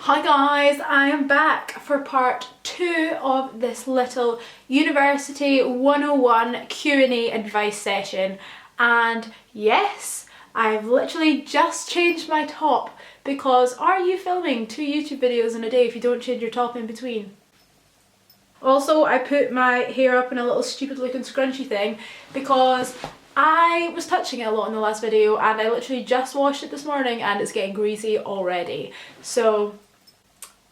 Hi guys, I am back for part 2 of this little University 101 Q&A advice session, and yes, I've literally just changed my top because are you filming 2 YouTube videos in a day if you don't change your top in between? Also, I put my hair up in a little stupid looking scrunchy thing because I was touching it a lot in the last video and I literally just washed it this morning and it's getting greasy already. So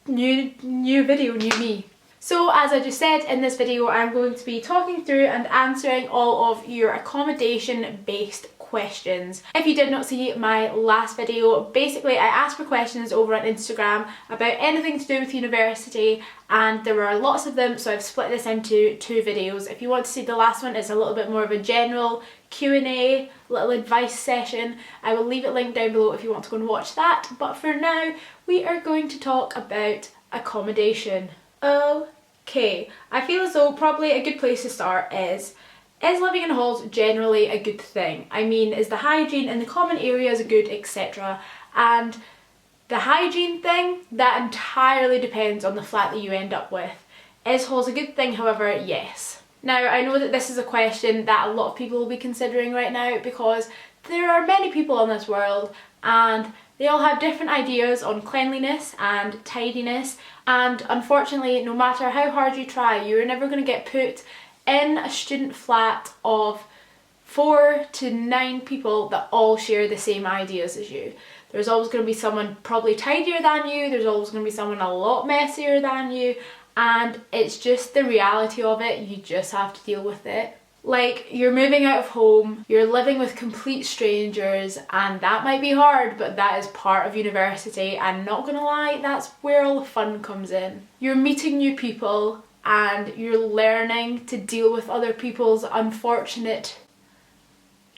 new video, new me. So as I just said, in this video I'm going to be talking through and answering all of your accommodation based questions. If you did not see my last video, basically I asked for questions over on Instagram about anything to do with university and there were lots of them, so I've split this into 2 videos. If you want to see the last one, it's a little bit more of a general Q&A, little advice session. I will leave it linked down below if you want to go and watch that, but for now we are going to talk about accommodation. Okay, I feel as though probably a good place to start is living in halls generally a good thing? I mean, is the hygiene in the common areas good, etc. And the hygiene thing, that entirely depends on the flat that you end up with. Is halls a good thing? However, yes. Now, I know that this is a question that a lot of people will be considering right now because there are many people in this world and they all have different ideas on cleanliness and tidiness, and unfortunately, no matter how hard you try, you're never going to get put in a student flat of 4 to 9 people that all share the same ideas as you. There's always going to be someone probably tidier than you, there's always going to be someone a lot messier than you, and it's just the reality of it. You just have to deal with it. Like, you're moving out of home, you're living with complete strangers, and that might be hard, but that is part of university, and not gonna lie, that's where all the fun comes in. You're meeting new people and you're learning to deal with other people's unfortunate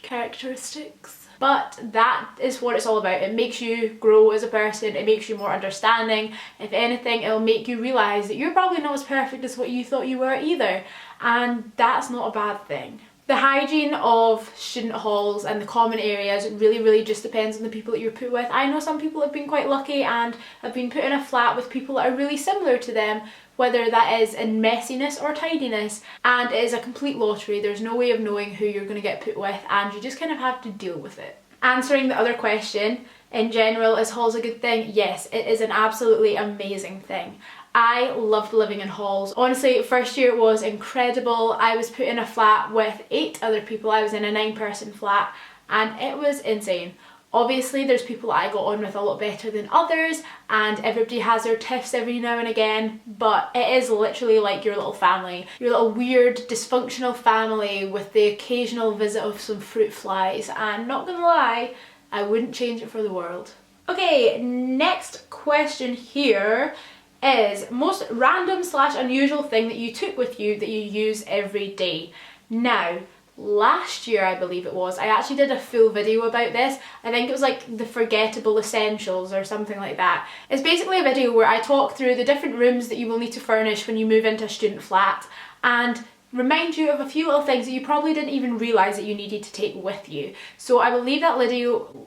characteristics. But that is what it's all about. It makes you grow as a person, it makes you more understanding. If anything, it'll make you realise that you're probably not as perfect as what you thought you were either. And that's not a bad thing. The hygiene of student halls and the common areas really just depends on the people that you're put with. I know some people have been quite lucky and have been put in a flat with people that are really similar to them, whether that is in messiness or tidiness, and it is a complete lottery. There's no way of knowing who you're going to get put with and you just kind of have to deal with it. Answering the other question, in general, is halls a good thing? Yes, it is an absolutely amazing thing. I loved living in halls. Honestly, first year was incredible. I was put in a flat with 8 other people. I was in a 9-person flat and it was insane. Obviously, there's people I got on with a lot better than others and everybody has their tiffs every now and again, but it is literally like your little family. Your little weird, dysfunctional family with the occasional visit of some fruit flies, and not gonna lie, I wouldn't change it for the world. Okay, next question here is most random / unusual thing that you took with you that you use every day. Now, last year I believe it was, I actually did a full video about this. I think it was like the forgettable essentials or something like that. It's basically a video where I talk through the different rooms that you will need to furnish when you move into a student flat and remind you of a few little things that you probably didn't even realise that you needed to take with you. So I will leave that video...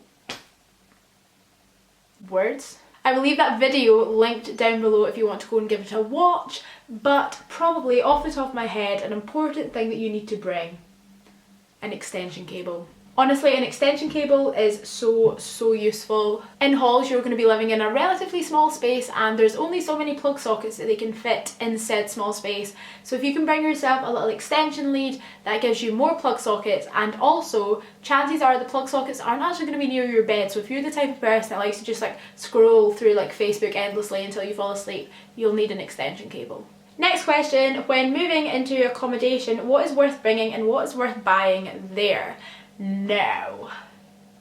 I will leave that video linked down below if you want to go and give it a watch, but probably off the top of my head, an important thing that you need to bring: an extension cable. Honestly, an extension cable is so useful. In halls, you're going to be living in a relatively small space and there's only so many plug sockets that they can fit in said small space. So if you can bring yourself a little extension lead, that gives you more plug sockets, and also chances are the plug sockets aren't actually going to be near your bed. So if you're the type of person that likes to just like scroll through like Facebook endlessly until you fall asleep, you'll need an extension cable. Next question, when moving into accommodation, what is worth bringing and what is worth buying there? Now,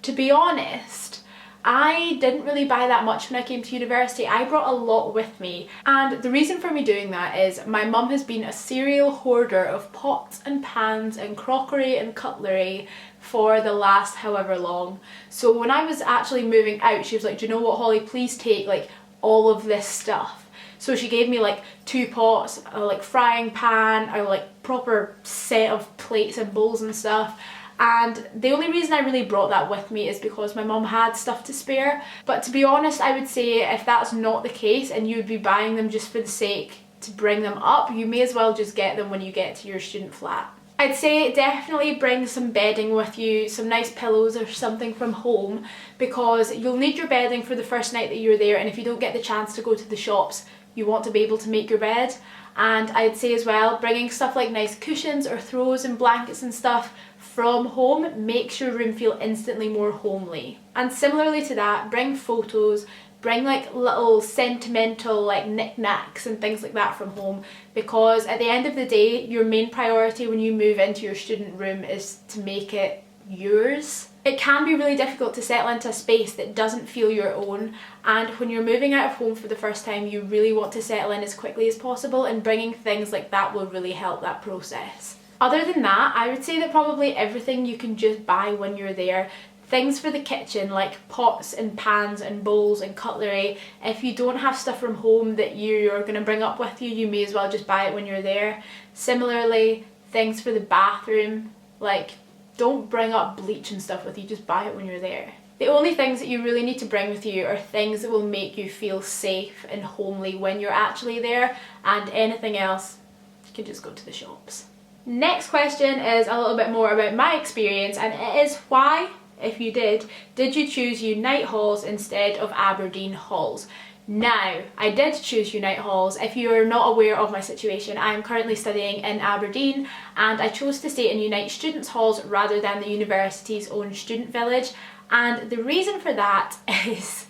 to be honest, I didn't really buy that much when I came to university. I brought a lot with me, and the reason for me doing that is my mum has been a serial hoarder of pots and pans and crockery and cutlery for the last however long. So when I was actually moving out, she was like, do you know what, Holly, please take like all of this stuff. So she gave me like 2 pots, a like frying pan, a like proper set of plates and bowls and stuff. and the only reason I really brought that with me is because my mum had stuff to spare. But to be honest, I would say if that's not the case and you would be buying them just for the sake to bring them up, you may as well just get them when you get to your student flat. I'd say definitely bring some bedding with you, some nice pillows or something from home, because you'll need your bedding for the first night that you're there, and if you don't get the chance to go to the shops, you want to be able to make your bed. And I'd say as well, bringing stuff like nice cushions or throws and blankets and stuff from home makes your room feel instantly more homely. And similarly to that, bring photos, bring like little sentimental like knickknacks and things like that from home, because at the end of the day, your main priority when you move into your student room is to make it yours. It can be really difficult to settle into a space that doesn't feel your own, and when you're moving out of home for the first time, you really want to settle in as quickly as possible, and bringing things like that will really help that process. Other than that, I would say that probably everything you can just buy when you're there. Things for the kitchen like pots and pans and bowls and cutlery. If you don't have stuff from home that you're going to bring up with you, you may as well just buy it when you're there. Similarly, things for the bathroom, like don't bring up bleach and stuff with you, just buy it when you're there. The only things that you really need to bring with you are things that will make you feel safe and homely when you're actually there, and anything else, you can just go to the shops. Next question is a little bit more about my experience, and it is why, if you did you choose Unite halls instead of Aberdeen halls? Now, I did choose Unite halls. If you are not aware of my situation, I am currently studying in Aberdeen, and I chose to stay in Unite students halls rather than the university's own student village. And the reason for that is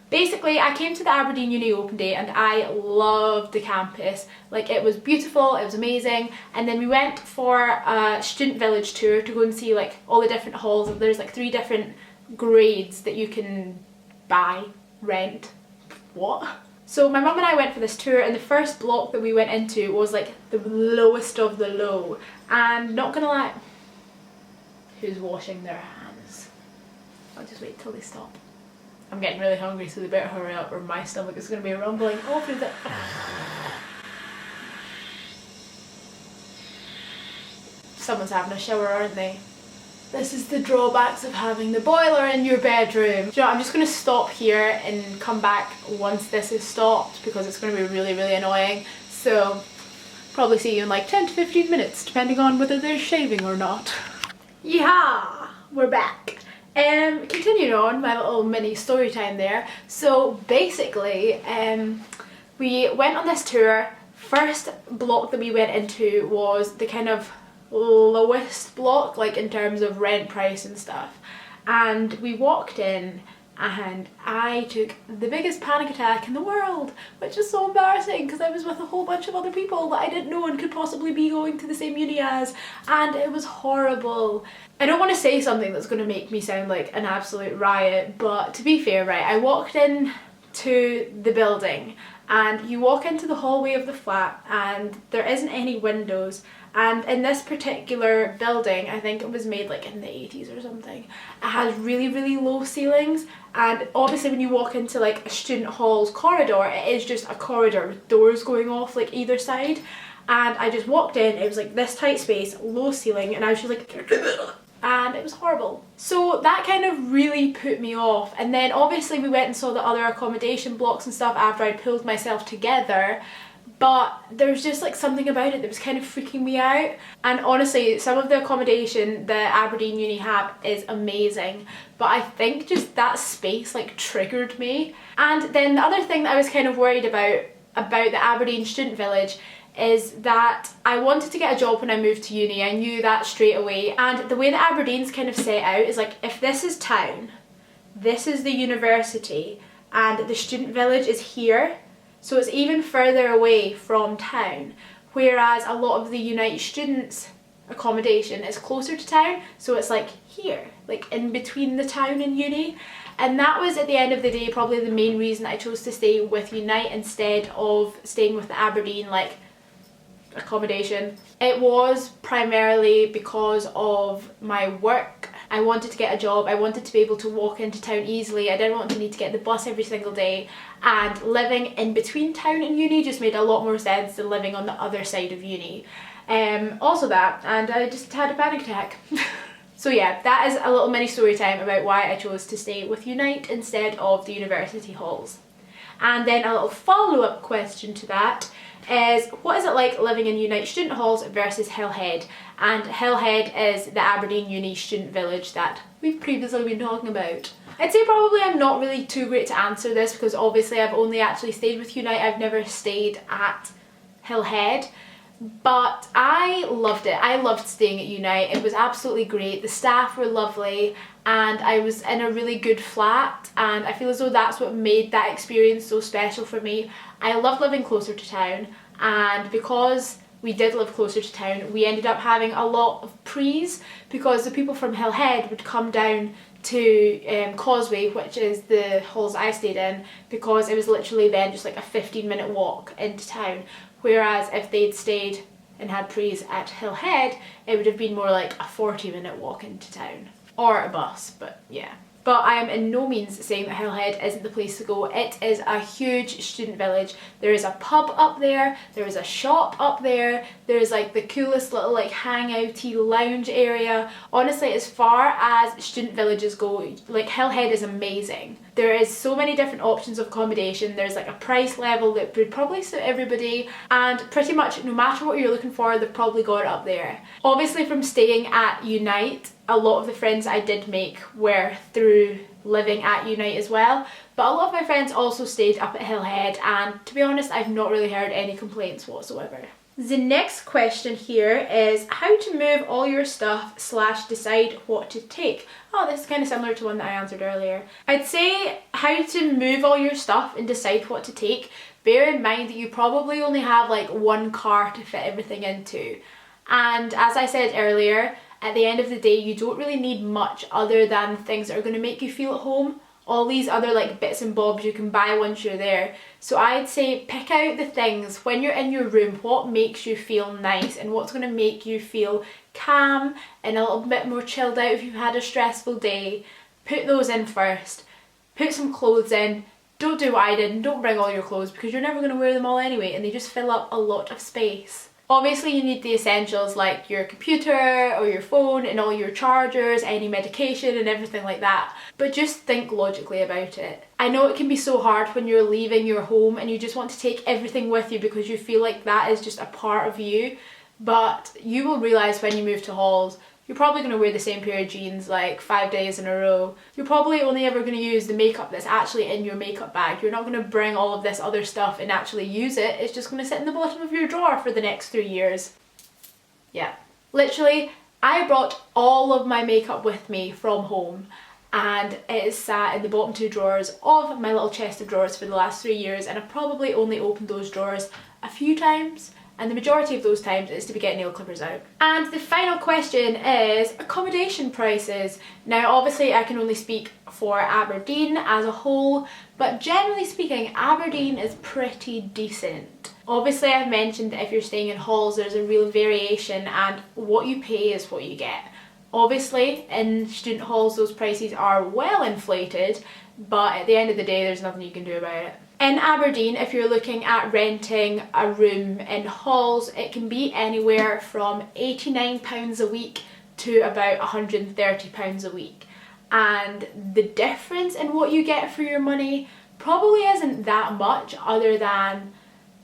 basically I came to the Aberdeen Uni Open Day and I loved the campus. Like, it was beautiful, it was amazing. And then we went for a student village tour to go and see like all the different halls. There's like 3 different grades that you can buy, rent, what? So my mum and I went for this tour, and the first block that we went into was like the lowest of the low. And not gonna lie, who's washing their hands? I'll just wait till they stop. I'm getting really hungry, so they better hurry up or my stomach is going to be rumbling all through the... Someone's having a shower, aren't they? This is the drawbacks of having the boiler in your bedroom. Do you know what, I'm just going to stop here and come back once this is stopped, because it's going to be really, really annoying. So, probably see you in like 10 to 15 minutes, depending on whether they're shaving or not. Yeehaw! We're back. Continuing on my little mini story time there. So basically, we went on this tour. First block that we went into was the kind of lowest block, like in terms of rent price and stuff. And we walked in and I took the biggest panic attack in the world, which is so embarrassing because I was with a whole bunch of other people that I didn't know and could possibly be going to the same uni as, and it was horrible. I don't want to say something that's going to make me sound like an absolute riot, but to be fair, right, I walked in to the building and you walk into the hallway of the flat and there isn't any windows. And in this particular building, I think it was made like in the 80s or something, it has really, really low ceilings. And obviously when you walk into like a student hall's corridor, it is just a corridor with doors going off like either side. And I just walked in, it was like this tight space, low ceiling, and I was just like, and it was horrible. So that kind of really put me off. And then obviously we went and saw the other accommodation blocks and stuff after I'd pulled myself together. But there was just like something about it that was kind of freaking me out. And honestly, some of the accommodation the Aberdeen Uni have is amazing, but I think just that space like triggered me. And then the other thing that I was kind of worried about the Aberdeen Student Village is that I wanted to get a job when I moved to uni. I knew that straight away. And the way that Aberdeen's kind of set out is like, if this is town, this is the university, and the student village is here. So it's even further away from town, whereas a lot of the Unite students accommodation is closer to town, so it's like here, like in between the town and uni. And that was, at the end of the day, probably the main reason I chose to stay with Unite instead of staying with the Aberdeen like accommodation. It was primarily because of my work. I wanted to get a job, I wanted to be able to walk into town easily, I didn't want to need to get the bus every single day, and living in between town and uni just made a lot more sense than living on the other side of uni. Also that, and I just had a panic attack. So yeah, that is a little mini story time about why I chose to stay with Unite instead of the university halls. And then a little follow-up question to that is, what is it like living in Unite student halls versus Hillhead? And Hillhead is the Aberdeen uni student village that we've previously been talking about. I'd say probably I'm not really too great to answer this because obviously I've only actually stayed with Unite, I've never stayed at Hillhead. But I loved it. I loved staying at Unite. It was absolutely great. The staff were lovely and I was in a really good flat, and I feel as though that's what made that experience so special for me. I loved living closer to town, and because we did live closer to town, we ended up having a lot of prees because the people from Hillhead would come down to Causeway, which is the halls I stayed in, because it was literally then just like a 15-minute walk into town. Whereas if they'd stayed and had prees at Hillhead, it would have been more like a 40-minute walk into town. Or a bus, but yeah. But I am in no means saying that Hillhead isn't the place to go. It is a huge student village. There is a pub up there, there is a shop up there, there's like the coolest little like hangouty lounge area. Honestly, as far as student villages go, like Hillhead is amazing. There is so many different options of accommodation. There's like a price level that would probably suit everybody, and pretty much no matter what you're looking for, they've probably got it up there. Obviously from staying at Unite, a lot of the friends I did make were through living at Unite as well, but a lot of my friends also stayed up at Hillhead, and to be honest I've not really heard any complaints whatsoever. The next question here is how to move all your stuff / decide what to take. Oh, this is kind of similar to one that I answered earlier. I'd say how to move all your stuff and decide what to take. Bear in mind that you probably only have like one car to fit everything into. And as I said earlier, at the end of the day, you don't really need much other than things that are going to make you feel at home. All these other like bits and bobs you can buy once you're there. So I'd say pick out the things when you're in your room, what makes you feel nice and what's going to make you feel calm and a little bit more chilled out if you've had a stressful day. Put those in first. Put some clothes in. Don't do what I did and don't bring all your clothes because you're never going to wear them all anyway and they just fill up a lot of space. Obviously you need the essentials like your computer or your phone and all your chargers, any medication and everything like that. But just think logically about it. I know it can be so hard when you're leaving your home and you just want to take everything with you because you feel like that is just a part of you. But you will realise when you move to halls, you're probably going to wear the same pair of jeans like 5 days in a row. You're probably only ever going to use the makeup that's actually in your makeup bag. You're not going to bring all of this other stuff and actually use it. It's just going to sit in the bottom of your drawer for the next 3 years. Yeah. Literally, I brought all of my makeup with me from home and it is sat in the bottom 2 drawers of my little chest of drawers for the last 3 years, and I've probably only opened those drawers a few times. And the majority of those times is to be getting nail clippers out. And the final question is accommodation prices. Now obviously I can only speak for Aberdeen as a whole, but generally speaking Aberdeen is pretty decent. Obviously I've mentioned that if you're staying in halls there's a real variation and what you pay is what you get. Obviously in student halls those prices are well inflated, but at the end of the day there's nothing you can do about it. In Aberdeen, if you're looking at renting a room in halls, it can be anywhere from £89 a week to about £130 a week. And the difference in what you get for your money probably isn't that much other than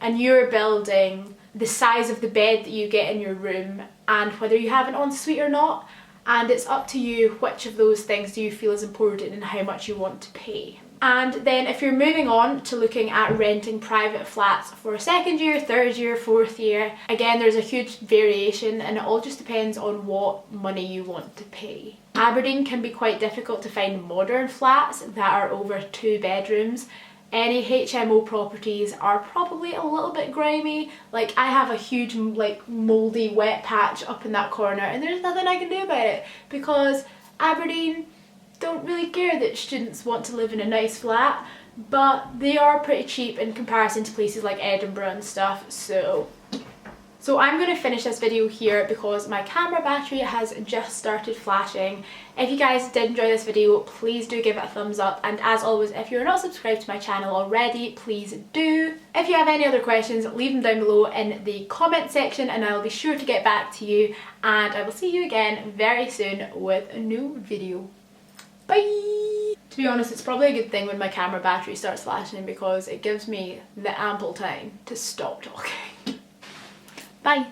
a newer building, the size of the bed that you get in your room, and whether you have an ensuite or not. And it's up to you which of those things do you feel is important and how much you want to pay. And then if you're moving on to looking at renting private flats for second year, third year, fourth year, again there's a huge variation and it all just depends on what money you want to pay. Aberdeen can be quite difficult to find modern flats that are over 2 bedrooms. Any HMO properties are probably a little bit grimy. Like I have a huge like mouldy wet patch up in that corner and there's nothing I can do about it because Aberdeen don't really care that students want to live in a nice flat, but they are pretty cheap in comparison to places like Edinburgh and stuff, so So I'm going to finish this video here because my camera battery has just started flashing. If you guys did enjoy this video, please do give it a thumbs up, and as always, if you're not subscribed to my channel already, please do. If you have any other questions, leave them down below in the comment section and I'll be sure to get back to you, and I will see you again very soon with a new video. Bye! To be honest, it's probably a good thing when my camera battery starts flashing because it gives me the ample time to stop talking. Bye!